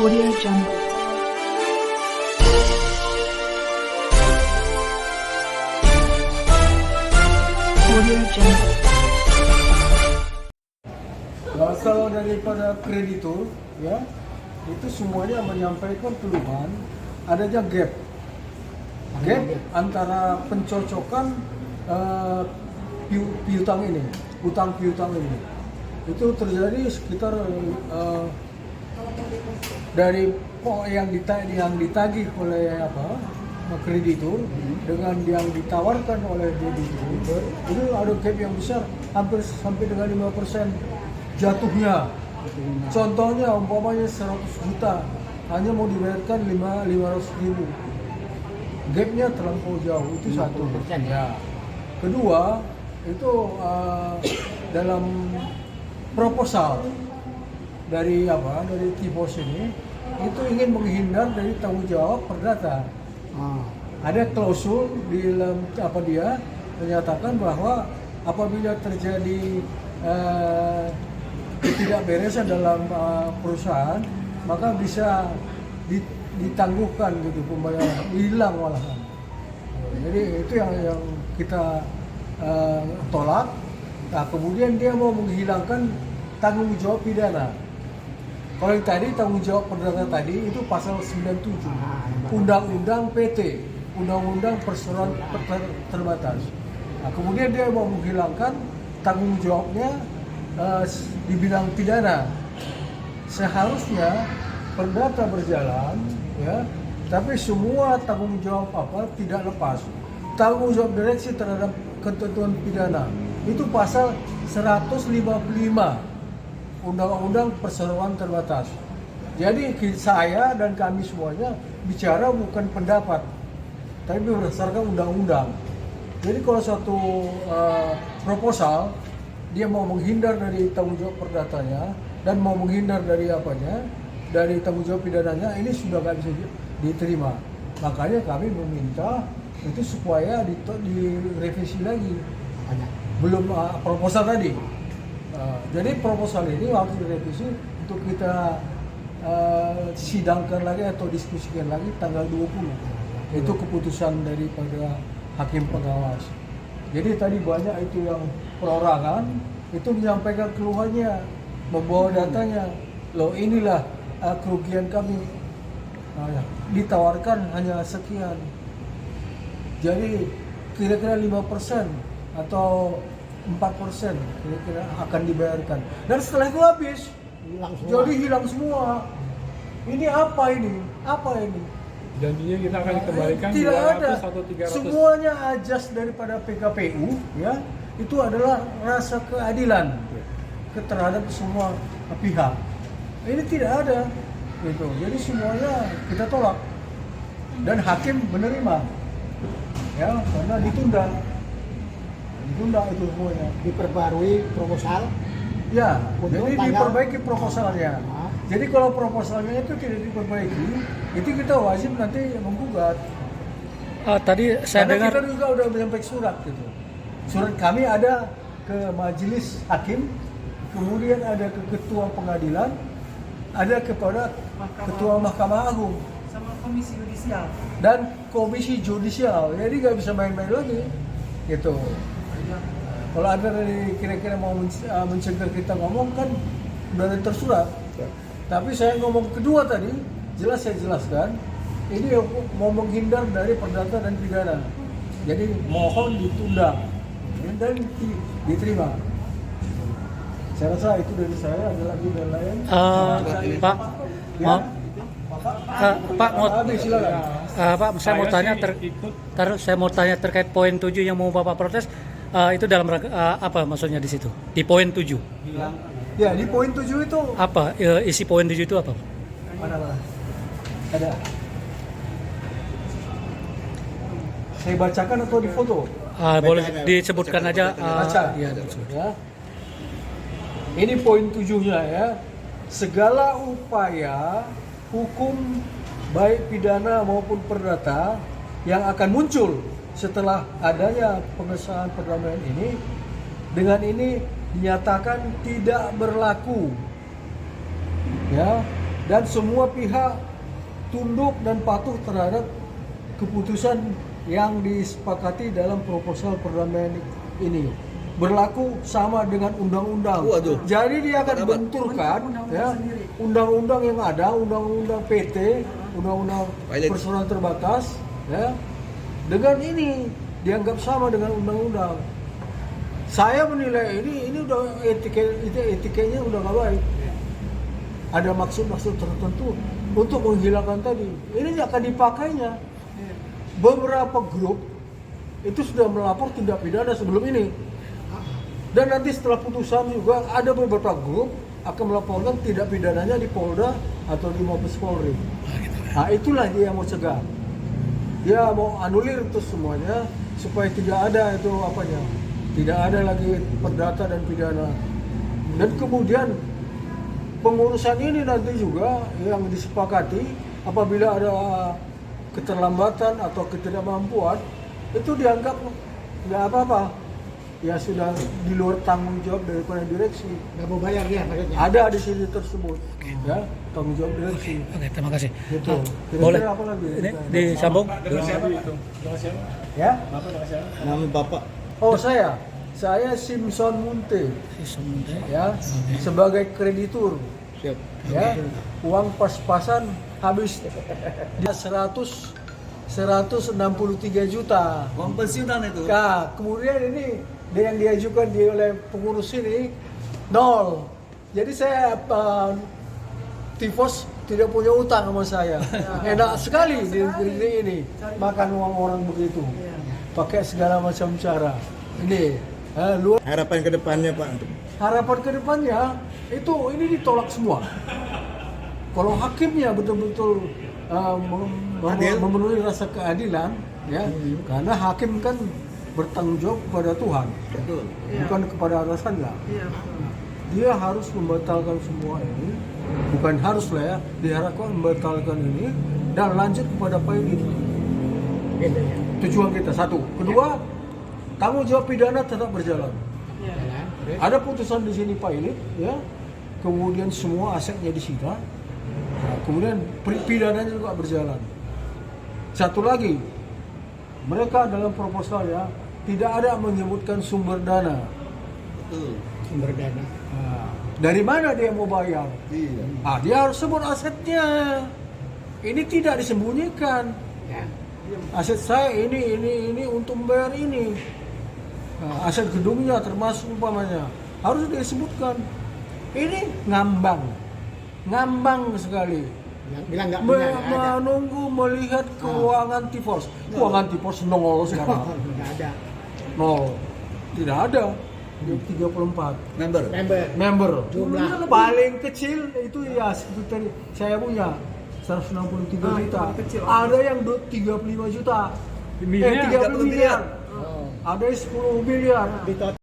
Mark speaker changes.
Speaker 1: Audio Jungle. Audio Jungle.
Speaker 2: Nah, kalau daripada kreditur, ya, itu semuanya menyampaikan keluhan, adanya gap antara pencocokan piutang ini, utang piutang ini. Itu terjadi sekitar dari yang ditagih oleh kreditur dengan yang ditawarkan oleh debitur, itu ada gap yang besar, hampir sampai dengan 5% jatuhnya. Contohnya umpamanya 100 juta hanya mau dibayarkan 500.000. Gapnya terlampau jauh, itu satu. Ya. Kedua, itu dalam proposal dari Tipos ini itu ingin menghindar dari tanggung jawab perdata. Ada klausul di dalam dia menyatakan bahwa apabila terjadi ketidakberesan dalam perusahaan, maka bisa ditangguhkan gitu pembayaran, hilang malahan. Jadi itu yang kita tolak. Nah, kemudian dia mau menghilangkan tanggung jawab pidana. Kalau yang tadi tanggung jawab perdata tadi itu pasal 97 Undang-Undang PT, Undang-Undang Perseroan Terbatas. Nah, kemudian dia mau menghilangkan tanggung jawabnya di bidang pidana. Seharusnya perdata berjalan, ya, tapi semua tanggung jawab tidak lepas. Tanggung jawab direksi terhadap ketentuan pidana itu pasal 155 Undang-Undang Perseroan Terbatas. Jadi saya dan kami semuanya bicara bukan pendapat, tapi berdasarkan undang-undang. Jadi kalau suatu proposal dia mau menghindar dari tanggung jawab perdatanya dan mau menghindar dari dari tanggung jawab pidananya, ini sudah nggak bisa diterima. Makanya kami meminta itu supaya direvisi lagi. Belum proposal tadi. Jadi proposal ini harus direvisi untuk kita sidangkan lagi atau diskusikan lagi tanggal 20. Itu keputusan daripada hakim pengawas. Jadi tadi banyak itu yang perorangan itu menyampaikan keluhannya, membawa datanya. Loh, inilah kerugian kami. Ditawarkan hanya sekian. Jadi kira-kira 5% atau 4% kira-kira akan dibayarkan. Dan setelah itu habis. Jadi hilang semua. Ini apa ini? Apa ini?
Speaker 3: Janjinya kita akan dikembalikan
Speaker 2: tidak
Speaker 3: 200
Speaker 2: ada.
Speaker 3: atau 300.
Speaker 2: Semuanya ajas daripada PKPU, ya. Itu adalah rasa keadilan terhadap semua pihak. Ini tidak ada, gitu. Jadi semuanya kita tolak dan hakim menerima, ya, karena ditunda itu semuanya.
Speaker 4: Diperbarui proposal.
Speaker 2: Ya, jadi
Speaker 4: tanggal.
Speaker 2: diperbaiki proposalnya. Jadi kalau proposalnya itu tidak diperbaiki, itu kita wajib nanti menggugat.
Speaker 5: Tadi saya
Speaker 2: Karena
Speaker 5: dengar
Speaker 2: kita juga udah menyampaikan surat gitu. Surat kami ada ke majelis hakim, kemudian ada ke ketua pengadilan, ada kepada ketua Mahkamah Agung,
Speaker 6: sama komisi yudisial.
Speaker 2: dan komisi judisial. Jadi nggak bisa main-main lagi, gitu. Kalau ada dari kira-kira mau mencegah kita ngomong kan udah tersurat. Tapi saya ngomong kedua tadi, jelas saya jelaskan, ini mau menghindar dari perdata dan pidana. Jadi mohon ditunda dan diterima. Saya rasa itu dari saya, ada lagi dan lain.
Speaker 5: Pak,
Speaker 2: Ya?
Speaker 5: Pak mau
Speaker 2: Silakan.
Speaker 5: Pak, saya mau tanya saya mau tanya terkait poin 7 yang mau Bapak protes. Itu dalam apa maksudnya di situ? Di poin 7.
Speaker 2: Ya, di poin 7 itu
Speaker 5: Apa isi poin 7 itu apa?
Speaker 2: mana? Ada. Saya bacakan atau di foto?
Speaker 5: Boleh disebutkan aja.
Speaker 2: Baca.
Speaker 5: Ya,
Speaker 2: Ya. Ini poin 7-nya, ya. Segala upaya hukum baik pidana maupun perdata yang akan muncul setelah adanya pengesahan perdamaian ini, dengan ini dinyatakan tidak berlaku, ya, dan semua pihak tunduk dan patuh terhadap keputusan yang disepakati dalam proposal perdamaian ini. Berlaku sama dengan undang-undang.
Speaker 7: Waduh.
Speaker 2: Jadi dia akan
Speaker 7: Apa?
Speaker 2: benturkan
Speaker 6: Undang-undang
Speaker 2: ya,
Speaker 6: sendiri.
Speaker 2: undang-undang yang ada, undang-undang PT, undang-undang
Speaker 7: Pilot.
Speaker 2: perseroan terbatas, ya, dengan ini dianggap sama dengan undang-undang. Saya menilai ini udah etikanya udah nggak baik. Ada maksud-maksud tertentu untuk menghilangkan tadi. Ini akan dipakainya. Beberapa grup itu sudah melapor tindak pidana sebelum ini. Dan nanti setelah putusan juga ada beberapa grup akan melaporkan tindak pidananya di Polda atau di Mabes Polri. Nah itulah dia yang mau cegah. Dia mau anulir itu semuanya supaya tidak ada itu apanya. Tidak ada lagi perdata dan pidana. Dan kemudian pengurusan ini nanti juga yang disepakati apabila ada keterlambatan atau ketidakmampuan itu dianggap nggak apa-apa. Ya sudah di luar tanggung jawab daripada direksi.
Speaker 4: Nggak mau bayar dia maksudnya.
Speaker 2: Ada di sini tersebut, ya tanggung jawab direksi.
Speaker 5: Oke, terima kasih.
Speaker 2: Gitu. Kira-kira
Speaker 5: Boleh.
Speaker 2: apa lagi?
Speaker 5: Ini disambung.
Speaker 3: Dengan siapa itu? Dengan siapa?
Speaker 2: Ya?
Speaker 3: Bapak dengan siapa?
Speaker 7: Nama Bapak.
Speaker 2: Oh saya Simpson Munte, ya sebagai kreditur.
Speaker 7: Siap.
Speaker 2: Ya, uang pas-pasan habis dia 163 juta.
Speaker 7: Uang pensiunan itu.
Speaker 2: Nah, kemudian ini yang diajukan oleh pengurus ini 0. Jadi saya Tifos tidak punya utang sama saya. Enak sekali di negeri ini makan uang orang begitu. Pakai segala macam cara. Ini luar
Speaker 7: Harapan ke depannya Pak.
Speaker 2: harapan ke depannya ini ditolak semua. Kalau hakimnya betul-betul
Speaker 7: Adil.
Speaker 2: memenuhi rasa keadilan, ya, karena hakim kan bertanggung jawab kepada Tuhan,
Speaker 7: Betul.
Speaker 2: bukan kepada atasannya.
Speaker 6: Iya.
Speaker 2: Dia harus membatalkan semua ini, bukan harus lah ya, diharapkan membatalkan ini dan lanjut kepada pilot.
Speaker 4: Gitu ya.
Speaker 2: Tujuan kita satu, kedua, tanggung jawab pidana tetap berjalan.
Speaker 6: Iya.
Speaker 4: Jalan. Terus?
Speaker 2: Ada putusan di sini pilot, ya, kemudian semua asetnya disita, nah, kemudian pidananya juga berjalan. Satu lagi, mereka dalam proposal ya tidak ada menyebutkan sumber dana.
Speaker 7: Betul.
Speaker 4: Sumber dana.
Speaker 2: Nah, dari mana dia mau bayar?
Speaker 7: Iya.
Speaker 2: Dia harus sebut asetnya. Ini tidak disembunyikan.
Speaker 4: Ya.
Speaker 2: Aset saya ini untuk membayar ini. Nah, aset gedungnya termasuk umpamanya harus disebutkan. Ini ngambang sekali.
Speaker 4: Bilang nggak punya, nggak ada.
Speaker 2: Menunggu melihat keuangan Tifos. Keuangan Tifos nol sekarang.
Speaker 4: Nggak ada.
Speaker 2: Nol. Tidak ada. 34
Speaker 7: Member.
Speaker 2: member.
Speaker 4: Jumlah.
Speaker 2: Paling kecil itu ya seperti saya punya 163 juta.
Speaker 6: paling kecil.
Speaker 2: Ada yang 35 juta.
Speaker 3: Miliar.
Speaker 2: 30 miliar.
Speaker 4: Oh.
Speaker 2: Ada yang 10 miliar.
Speaker 4: Di total